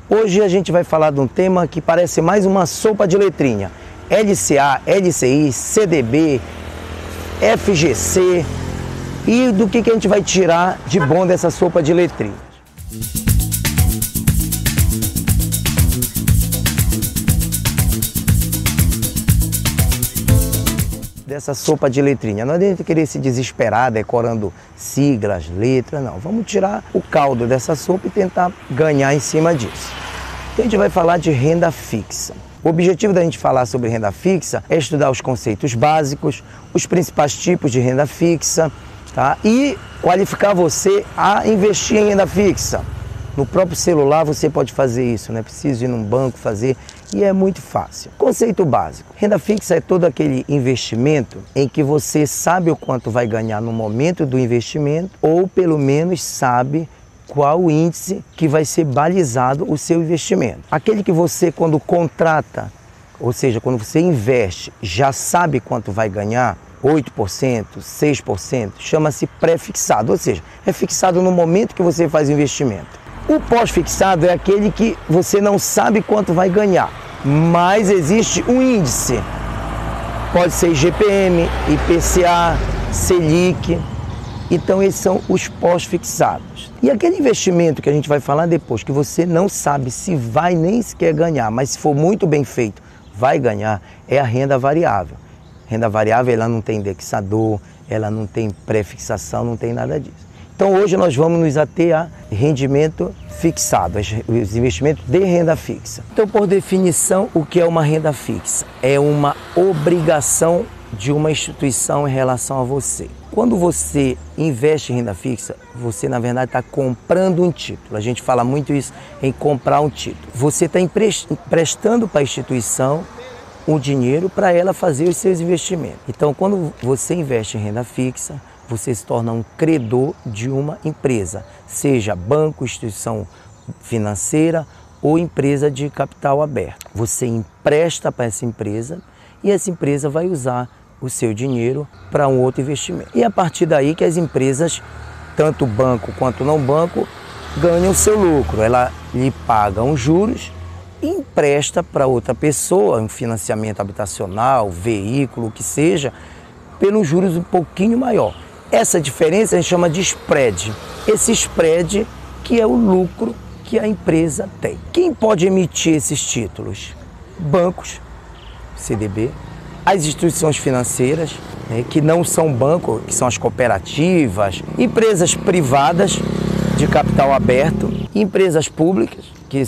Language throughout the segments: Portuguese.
Hoje a gente vai falar de um tema que parece mais uma sopa de letrinha. LCA, LCI, CDB, FGC e do que a gente vai tirar de bom dessa sopa de letrinhas. Dessa sopa de letrinha. Não adianta querer se desesperar decorando siglas, letras, não. Vamos tirar o caldo dessa sopa e tentar ganhar em cima disso. Então a gente vai falar de renda fixa. O objetivo da gente falar sobre renda fixa é estudar os conceitos básicos, os principais tipos de renda fixa, tá? E qualificar você a investir em renda fixa. No próprio celular você pode fazer isso, não é preciso ir num banco fazer e é muito fácil. Conceito básico. Renda fixa é todo aquele investimento em que você sabe o quanto vai ganhar no momento do investimento ou pelo menos sabe qual o índice que vai ser balizado o seu investimento. Aquele que você quando contrata, ou seja, quando você investe, já sabe quanto vai ganhar, 8%, 6%, chama-se pré-fixado, ou seja, é fixado no momento que você faz o investimento. O pós-fixado é aquele que você não sabe quanto vai ganhar, mas existe um índice. Pode ser IGPM, IPCA, Selic. Então esses são os pós-fixados. E aquele investimento que a gente vai falar depois, que você não sabe se vai nem sequer ganhar, mas se for muito bem feito, vai ganhar, é a renda variável. Renda variável, ela não tem indexador, ela não tem pré-fixação, não tem nada disso. Então hoje nós vamos nos ater a rendimento fixado, os investimentos de renda fixa. Então, por definição, o que é uma renda fixa? É uma obrigação de uma instituição em relação a você. Quando você investe em renda fixa, você na verdade está comprando um título. A gente fala muito isso em comprar um título. Você está emprestando para a instituição um dinheiro para ela fazer os seus investimentos. Então, quando você investe em renda fixa, você se torna um credor de uma empresa, seja banco, instituição financeira ou empresa de capital aberto. Você empresta para essa empresa e essa empresa vai usar o seu dinheiro para um outro investimento. E a partir daí que as empresas, tanto banco quanto não banco, ganham o seu lucro. Ela lhe paga os juros e empresta para outra pessoa, um financiamento habitacional, veículo, o que seja, pelos juros um pouquinho maior. Essa diferença a gente chama de spread. Esse spread que é o lucro que a empresa tem. Quem pode emitir esses títulos? Bancos, CDB, as instituições financeiras, né, que não são banco, que são as cooperativas, empresas privadas de capital aberto, empresas públicas, que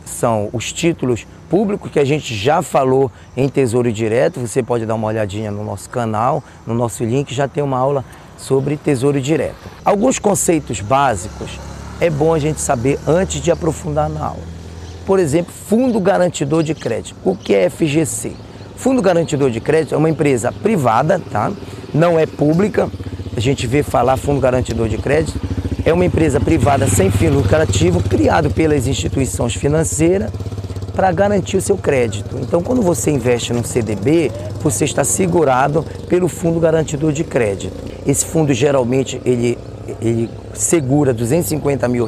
são os títulos públicos que a gente já falou em Tesouro Direto. Você pode dar uma olhadinha no nosso canal, no nosso link, já tem uma aula sobre Tesouro Direto. Alguns conceitos básicos é bom a gente saber antes de aprofundar na aula. Por exemplo, Fundo Garantidor de Crédito. O que é FGC? Fundo Garantidor de Crédito é uma empresa privada, tá? Não é pública. A gente vê falar Fundo Garantidor de Crédito. É uma empresa privada sem fim lucrativo, criado pelas instituições financeiras para garantir o seu crédito. Então, quando você investe no CDB, você está segurado pelo Fundo Garantidor de Crédito. Esse fundo, geralmente, ele segura R$250 mil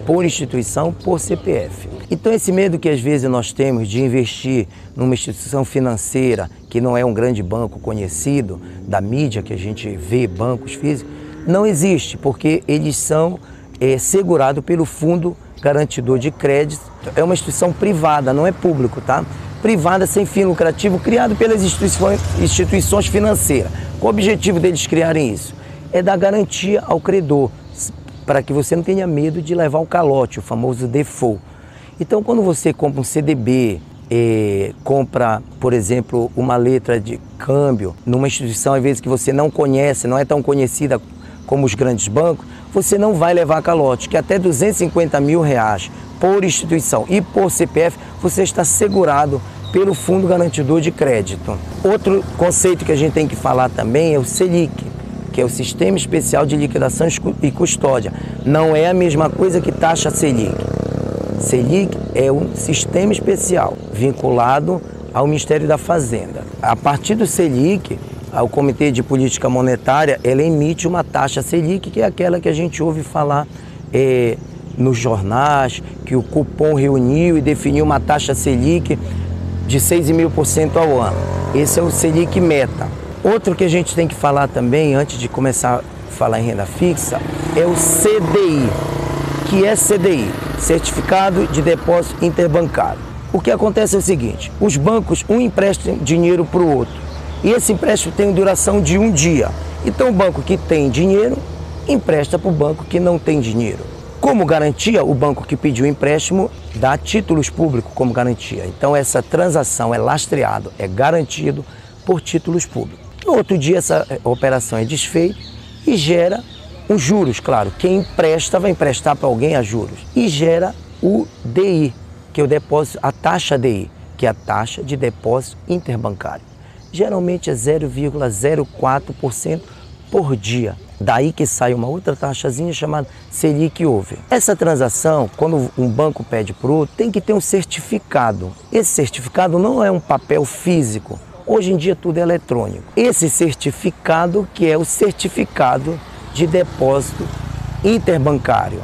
por instituição, por CPF. Então, esse medo que às vezes nós temos de investir numa instituição financeira, que não é um grande banco conhecido, da mídia que a gente vê, bancos físicos, não existe, porque eles são segurados pelo Fundo Garantidor de Crédito. É uma instituição privada, não é público, tá? Privada sem fim lucrativo, criado pelas instituições financeiras. Qual o objetivo deles criarem isso? É dar garantia ao credor, para que você não tenha medo de levar o calote, o famoso default. Então, quando você compra um CDB, compra, por exemplo, uma letra de câmbio numa instituição, às vezes que você não conhece, não é tão conhecida como os grandes bancos, você não vai levar calote, que até R$250 mil por instituição e por CPF, você está segurado pelo Fundo Garantidor de Crédito. Outro conceito que a gente tem que falar também é o Selic, que é o Sistema Especial de Liquidação e Custódia. Não é a mesma coisa que taxa Selic. Selic é um sistema especial vinculado ao Ministério da Fazenda. A partir do Selic, o Comitê de Política Monetária, ela emite uma taxa Selic, que é aquela que a gente ouve falar nos jornais que o Copom reuniu e definiu uma taxa Selic de 6,5% ao ano. Esse é o Selic Meta. Outro que a gente tem que falar também, antes de começar a falar em renda fixa, é o CDI. Que é CDI, Certificado de Depósito Interbancário. O que acontece é o seguinte, os bancos, um emprestam dinheiro para o outro, e esse empréstimo tem duração de um dia. Então o banco que tem dinheiro, empresta para o banco que não tem dinheiro. Como garantia, o banco que pediu o empréstimo dá títulos públicos como garantia. Então essa transação é lastreado, é garantido por títulos públicos. No outro dia essa operação é desfeita e gera os juros, claro. Quem empresta vai emprestar para alguém a juros. E gera o DI, que é o depósito, a taxa DI, que é a taxa de depósito interbancário. Geralmente é 0,04% por dia. Daí que sai uma outra taxazinha chamada Selic Over. Essa transação, quando um banco pede para o outro, tem que ter um certificado. Esse certificado não é um papel físico. Hoje em dia tudo é eletrônico. Esse certificado que é o certificado de depósito interbancário.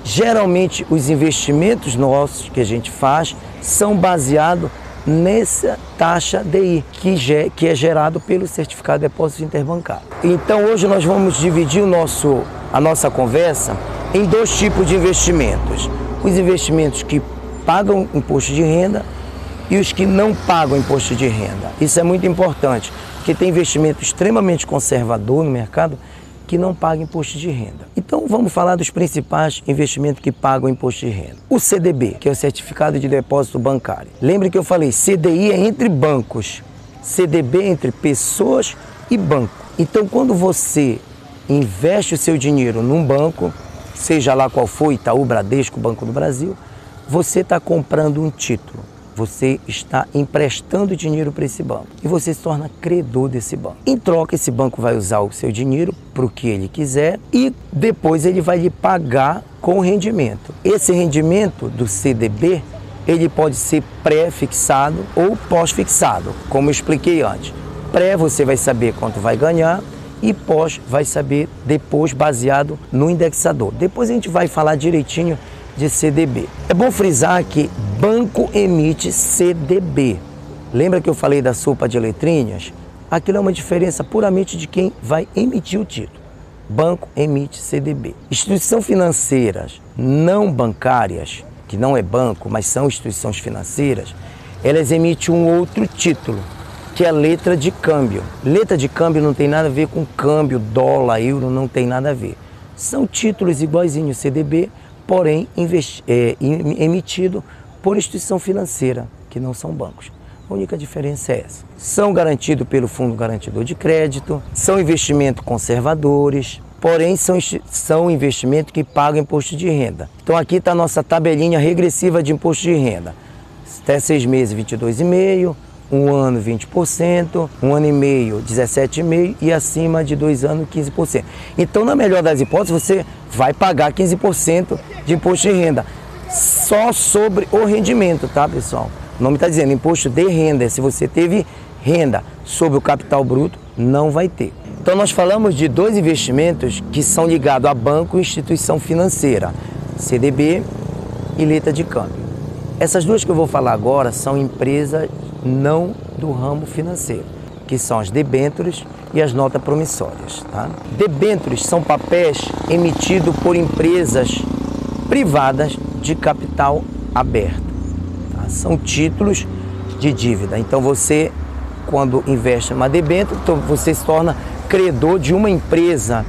Geralmente os investimentos nossos que a gente faz são baseados nessa taxa DI, que é gerado pelo certificado de depósito interbancário. Então hoje nós vamos dividir a nossa conversa em dois tipos de investimentos. Os investimentos que pagam imposto de renda e os que não pagam imposto de renda. Isso é muito importante, porque tem investimento extremamente conservador no mercado que não paga imposto de renda. Então vamos falar dos principais investimentos que pagam imposto de renda. O CDB, que é o Certificado de Depósito Bancário. Lembre que eu falei, CDI é entre bancos, CDB é entre pessoas e banco. Então quando você investe o seu dinheiro num banco, seja lá qual for, Itaú, Bradesco, Banco do Brasil, você está comprando um título. Você está emprestando dinheiro para esse banco e você se torna credor desse banco. Em troca, esse banco vai usar o seu dinheiro para o que ele quiser e depois ele vai lhe pagar com rendimento. Esse rendimento do CDB, ele pode ser pré-fixado ou pós-fixado, como eu expliquei antes. Pré você vai saber quanto vai ganhar e pós vai saber depois baseado no indexador. Depois a gente vai falar direitinho de CDB. É bom frisar que banco emite CDB. Lembra que eu falei da sopa de letrinhas? Aquilo é uma diferença puramente de quem vai emitir o título. Banco emite CDB. Instituições financeiras não bancárias, que não é banco, mas são instituições financeiras, elas emitem um outro título, que é a letra de câmbio. Letra de câmbio não tem nada a ver com câmbio, dólar, euro, não tem nada a ver. São títulos iguaizinhos CDB, porém emitido por instituição financeira, que não são bancos. A única diferença é essa. São garantidos pelo Fundo Garantidor de Crédito, são investimentos conservadores, porém são investimentos que pagam imposto de renda. Então aqui está a nossa tabelinha regressiva de imposto de renda. Até 6 meses, 22,5%, 1 ano, 20%, 1 ano e meio, 17,5% e acima de 2 anos, 15%. Então, na melhor das hipóteses, você vai pagar 15% de imposto de renda, só sobre o rendimento, tá, pessoal? O nome está dizendo imposto de renda. Se você teve renda sobre o capital bruto, não vai ter. Então, nós falamos de dois investimentos que são ligados a banco e instituição financeira, CDB e letra de câmbio. Essas duas que eu vou falar agora são empresas não do ramo financeiro, que são as debêntures e as notas promissórias. Tá? Debêntures são papéis emitidos por empresas privadas de capital aberto. Tá? São títulos de dívida. Então você, quando investe numa debênture, então você se torna credor de uma empresa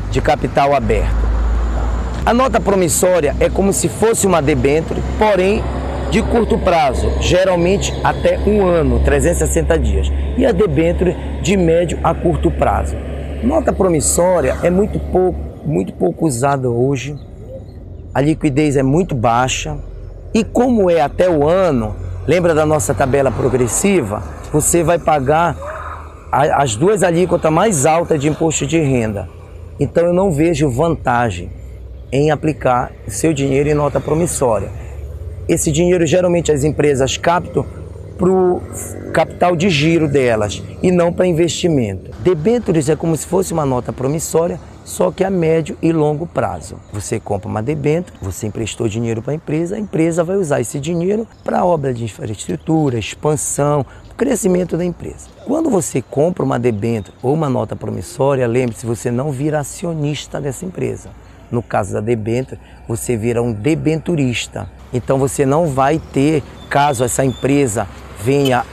de capital aberto. Tá? A nota promissória é como se fosse uma debênture, porém de curto prazo, geralmente até 1 ano, 360 dias. E a debênture de médio a curto prazo. Nota promissória é muito pouco usada hoje. A liquidez é muito baixa. E como é até o ano, lembra da nossa tabela progressiva? Você vai pagar as duas alíquotas mais altas de imposto de renda. Então eu não vejo vantagem em aplicar o seu dinheiro em nota promissória. Esse dinheiro geralmente as empresas captam para o capital de giro delas e não para investimento. Debêntures é como se fosse uma nota promissória só que a médio e longo prazo. Você compra uma debênture, você emprestou dinheiro para a empresa vai usar esse dinheiro para obra de infraestrutura, expansão, crescimento da empresa. Quando você compra uma debênture ou uma nota promissória, lembre-se, você não vira acionista dessa empresa. No caso da debênture, você vira um debenturista. Então você não vai ter, caso essa empresa venha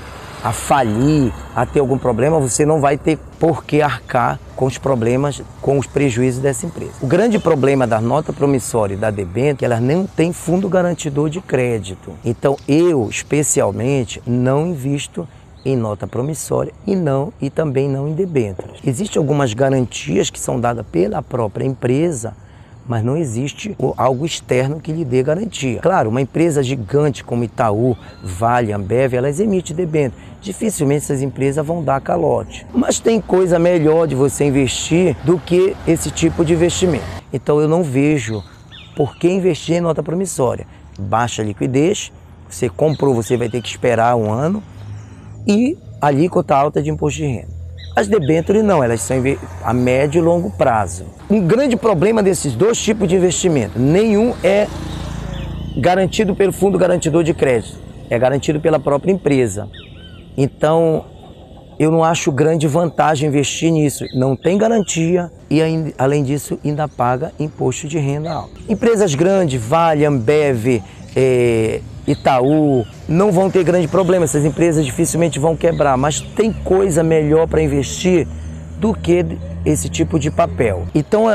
a falir, a ter algum problema, você não vai ter por que arcar com os problemas, com os prejuízos dessa empresa. O grande problema da nota promissória e da debênture é que elas não têm fundo garantidor de crédito. Então eu, especialmente, não invisto em nota promissória e também não em debêntures. Existem algumas garantias que são dadas pela própria empresa, mas não existe algo externo que lhe dê garantia. Claro, uma empresa gigante como Itaú, Vale, Ambev, elas emitem debênture. Dificilmente essas empresas vão dar calote. Mas tem coisa melhor de você investir do que esse tipo de investimento. Então eu não vejo por que investir em nota promissória. Baixa liquidez, você comprou, você vai ter que esperar um ano e alíquota alta de imposto de renda. As debêntures não, elas são a médio e longo prazo. Um grande problema desses dois tipos de investimento, nenhum é garantido pelo fundo garantidor de crédito, é garantido pela própria empresa. Então, eu não acho grande vantagem investir nisso. Não tem garantia e, além disso, ainda paga imposto de renda alto. Empresas grandes, Vale, Ambev, Itaú, não vão ter grande problema, essas empresas dificilmente vão quebrar, mas tem coisa melhor para investir do que esse tipo de papel. Então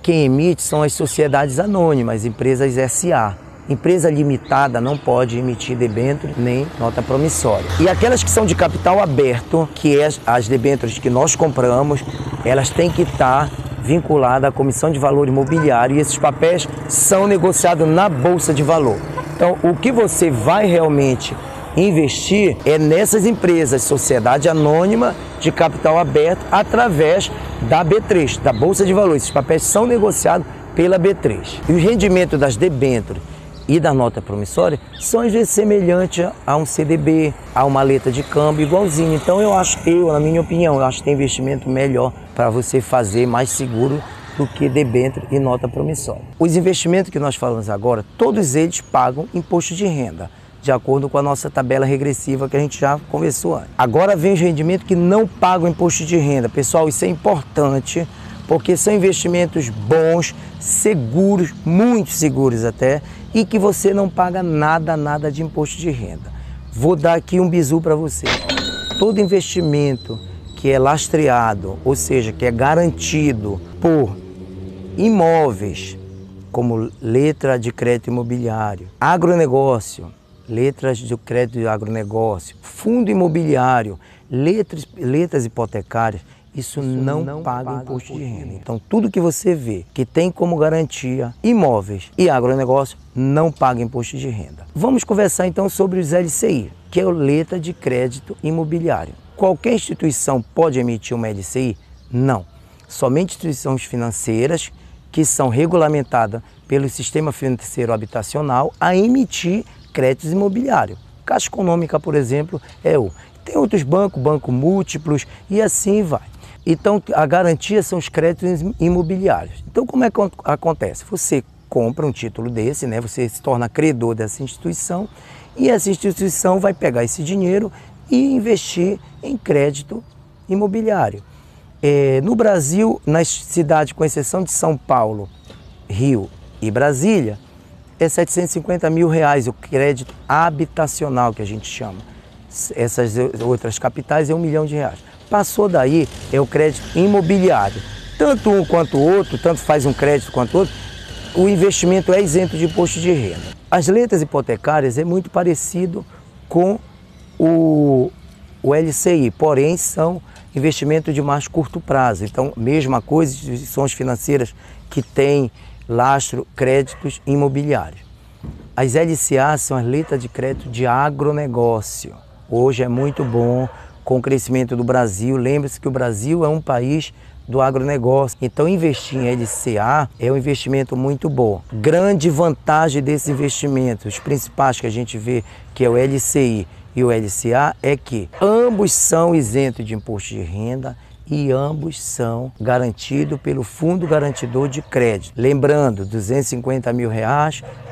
quem emite são as sociedades anônimas, empresas SA. Empresa limitada não pode emitir debênture nem nota promissória. E aquelas que são de capital aberto, que é as debêntures que nós compramos, elas têm que estar vinculadas à Comissão de Valor Imobiliário e esses papéis são negociados na Bolsa de Valor. Então, o que você vai realmente investir é nessas empresas, sociedade anônima de capital aberto, através da B3, da Bolsa de Valores. Esses papéis são negociados pela B3. E o rendimento das debêntures e da nota promissória são às vezes semelhantes a um CDB, a uma letra de câmbio igualzinho. Então, na minha opinião, eu acho que tem investimento melhor para você fazer mais seguro do que debênture e nota promissória. Os investimentos que nós falamos agora, todos eles pagam imposto de renda, de acordo com a nossa tabela regressiva que a gente já conversou antes. Agora vem os rendimentos que não pagam imposto de renda. Pessoal, isso é importante, porque são investimentos bons, seguros, muito seguros até, e que você não paga nada de imposto de renda. Vou dar aqui um bizu para você. Todo investimento que é lastreado, ou seja, que é garantido por imóveis, como letra de crédito imobiliário, agronegócio, letras de crédito de agronegócio, fundo imobiliário, letras hipotecárias, isso não paga imposto de renda. Então, tudo que você vê que tem como garantia imóveis e agronegócio, não paga imposto de renda. Vamos conversar então sobre os LCI, que é a letra de crédito imobiliário. Qualquer instituição pode emitir uma LCI? Não. Somente instituições financeiras que são regulamentadas pelo Sistema Financeiro Habitacional a emitir créditos imobiliários. Caixa Econômica, por exemplo, é o. Tem outros bancos múltiplos e assim vai. Então, a garantia são os créditos imobiliários. Então, como é que acontece? Você compra um título desse, né? Você se torna credor dessa instituição e essa instituição vai pegar esse dinheiro e investir em crédito imobiliário. No Brasil, nas cidades, com exceção de São Paulo, Rio e Brasília, é R$750 mil o crédito habitacional que a gente chama. Essas outras capitais é R$1 milhão. Passou daí, é o crédito imobiliário. Tanto um quanto o outro, tanto faz um crédito quanto o outro, o investimento é isento de imposto de renda. As letras hipotecárias é muito parecido com o LCI, porém são investimento de mais curto prazo. Então, mesma coisa, instituições financeiras que têm lastro, créditos imobiliários. As LCA são as letras de crédito de agronegócio. Hoje é muito bom com o crescimento do Brasil. Lembre-se que o Brasil é um país do agronegócio. Então, investir em LCA é um investimento muito bom. Grande vantagem desse investimento, os principais que a gente vê, que é o LCI e o LCA, é que ambos são isentos de imposto de renda e ambos são garantidos pelo Fundo Garantidor de Crédito. Lembrando, R$250 mil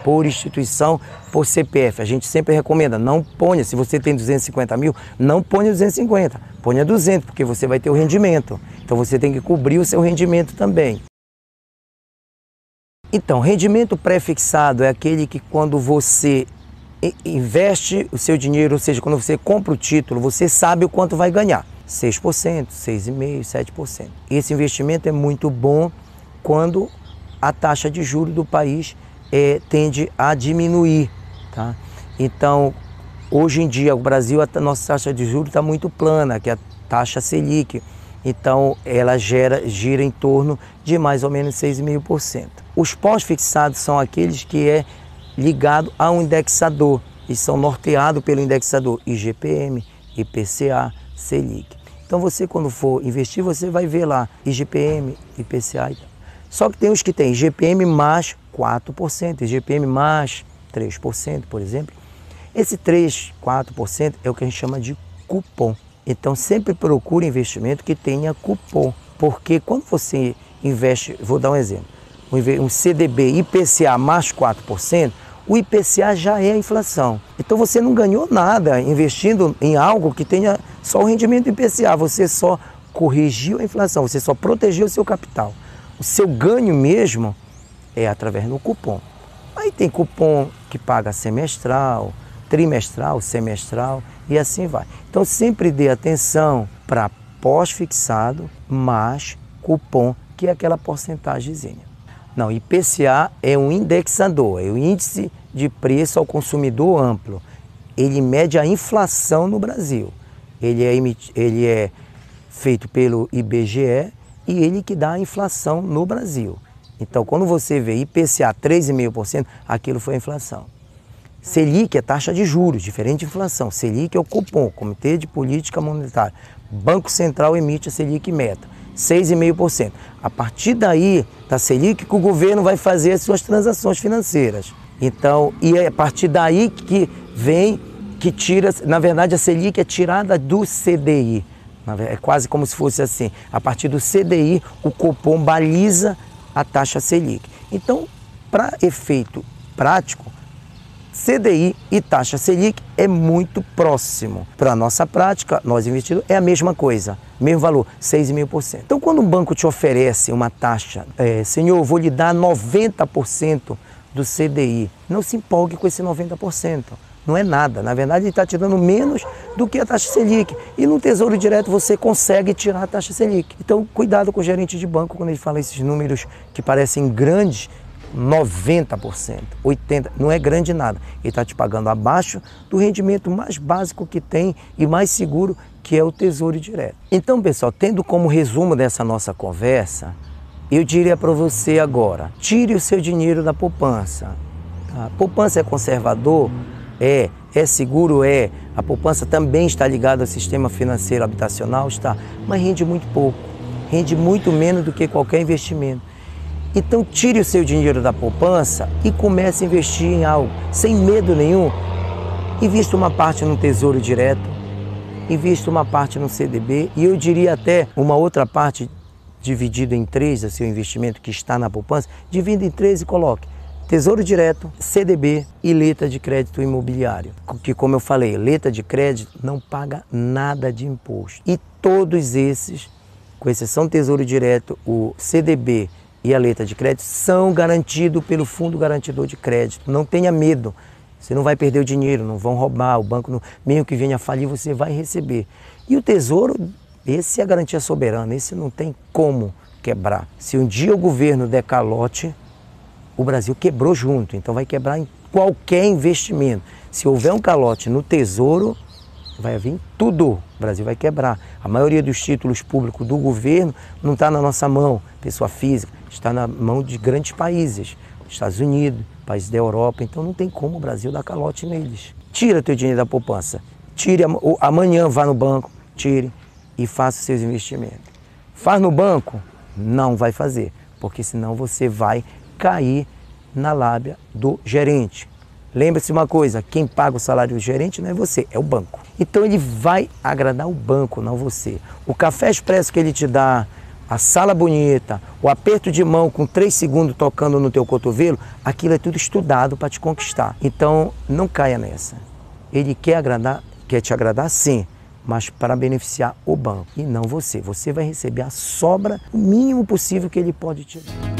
por instituição, por CPF. A gente sempre recomenda, não ponha, se você tem 250 mil, não ponha 250, ponha 200, porque você vai ter o rendimento. Então você tem que cobrir o seu rendimento também. Então, rendimento pré-fixado é aquele que quando você investe o seu dinheiro, ou seja, quando você compra o título, você sabe o quanto vai ganhar. 6%, 6,5%, 7%. Esse investimento é muito bom quando a taxa de juros do país tende a diminuir. Tá? Então, hoje em dia, o Brasil, a nossa taxa de juros está muito plana, que é a taxa Selic. Então, ela gira em torno de mais ou menos 6,5%. Os pós-fixados são aqueles que é ligado a um indexador e são norteados pelo indexador IGPM, IPCA, Selic. Então você, quando for investir, você vai ver lá IGPM, IPCA e tal. Só que tem os que tem IGPM mais 4%, IGPM mais 3%, por exemplo. Esse 3%, 4% é o que a gente chama de cupom. Então sempre procure investimento que tenha cupom, porque quando você investe, vou dar um exemplo, um CDB IPCA mais 4%, o IPCA já é a inflação. Então você não ganhou nada investindo em algo que tenha só o rendimento do IPCA, você só corrigiu a inflação, você só protegeu o seu capital. O seu ganho mesmo é através do cupom. Aí tem cupom que paga semestral, trimestral, semestral e assim vai. Então sempre dê atenção para pós-fixado mais cupom, que é aquela porcentagemzinha. Não, IPCA é um indexador, é o Índice de Preço ao Consumidor Amplo. Ele mede a inflação no Brasil. Ele é feito pelo IBGE e ele que dá a inflação no Brasil. Então, quando você vê IPCA 3,5%, aquilo foi a inflação. Selic é taxa de juros, diferente de inflação. Selic é o cupom, Comitê de Política Monetária. Banco Central emite a Selic meta, 6,5%. A partir daí, da Selic, que o governo vai fazer as suas transações financeiras. Então, e é a partir daí que vem, que tira, na verdade a Selic é tirada do CDI. É quase como se fosse assim, a partir do CDI o cupom baliza a taxa Selic. Então, para efeito prático, CDI e taxa Selic é muito próximo. Para a nossa prática, nós investidores, é a mesma coisa, mesmo valor, 6,5%. Então, quando um banco te oferece uma taxa, senhor, eu vou lhe dar 90% do CDI, não se empolgue com esse 90%. Não é nada, na verdade ele está te dando menos do que a taxa Selic. E no Tesouro Direto você consegue tirar a taxa Selic. Então, cuidado com o gerente de banco quando ele fala esses números que parecem grandes, 90%, 80%, não é grande nada. Ele está te pagando abaixo do rendimento mais básico que tem e mais seguro, que é o Tesouro Direto. Então, pessoal, tendo como resumo dessa nossa conversa, eu diria para você agora, tire o seu dinheiro da poupança. A poupança é conservador? É seguro? É. A poupança também está ligada ao sistema financeiro habitacional? Está. Mas rende muito pouco, rende muito menos do que qualquer investimento. Então tire o seu dinheiro da poupança e comece a investir em algo, sem medo nenhum. Invista uma parte no Tesouro Direto, invista uma parte no CDB e eu diria até uma outra parte dividida em 3, o seu investimento que está na poupança, divida em 3 e coloque Tesouro Direto, CDB e letra de crédito imobiliário. Que, como eu falei, letra de crédito não paga nada de imposto. E todos esses, com exceção do Tesouro Direto, o CDB e a letra de crédito, são garantidos pelo Fundo Garantidor de Crédito. Não tenha medo, você não vai perder o dinheiro, não vão roubar, o banco, não, mesmo que venha falir, você vai receber. E o Tesouro, esse é a garantia soberana, esse não tem como quebrar. Se um dia o governo der calote, o Brasil quebrou junto, então vai quebrar em qualquer investimento. Se houver um calote no Tesouro, vai vir tudo, o Brasil vai quebrar. A maioria dos títulos públicos do governo não está na nossa mão, pessoa física, está na mão de grandes países, Estados Unidos, países da Europa, então não tem como o Brasil dar calote neles. Tira teu dinheiro da poupança, tire amanhã, vá no banco, tire e faça os seus investimentos. Faz no banco? Não vai fazer, porque senão você vai cair na lábia do gerente. Lembre-se uma coisa, quem paga o salário do gerente não é você, é o banco. Então ele vai agradar o banco, não você. O café expresso que ele te dá, a sala bonita, o aperto de mão com 3 segundos tocando no teu cotovelo, aquilo é tudo estudado para te conquistar. Então não caia nessa. Ele quer te agradar sim, mas para beneficiar o banco e não você. Você vai receber a sobra, o mínimo possível que ele pode te dar.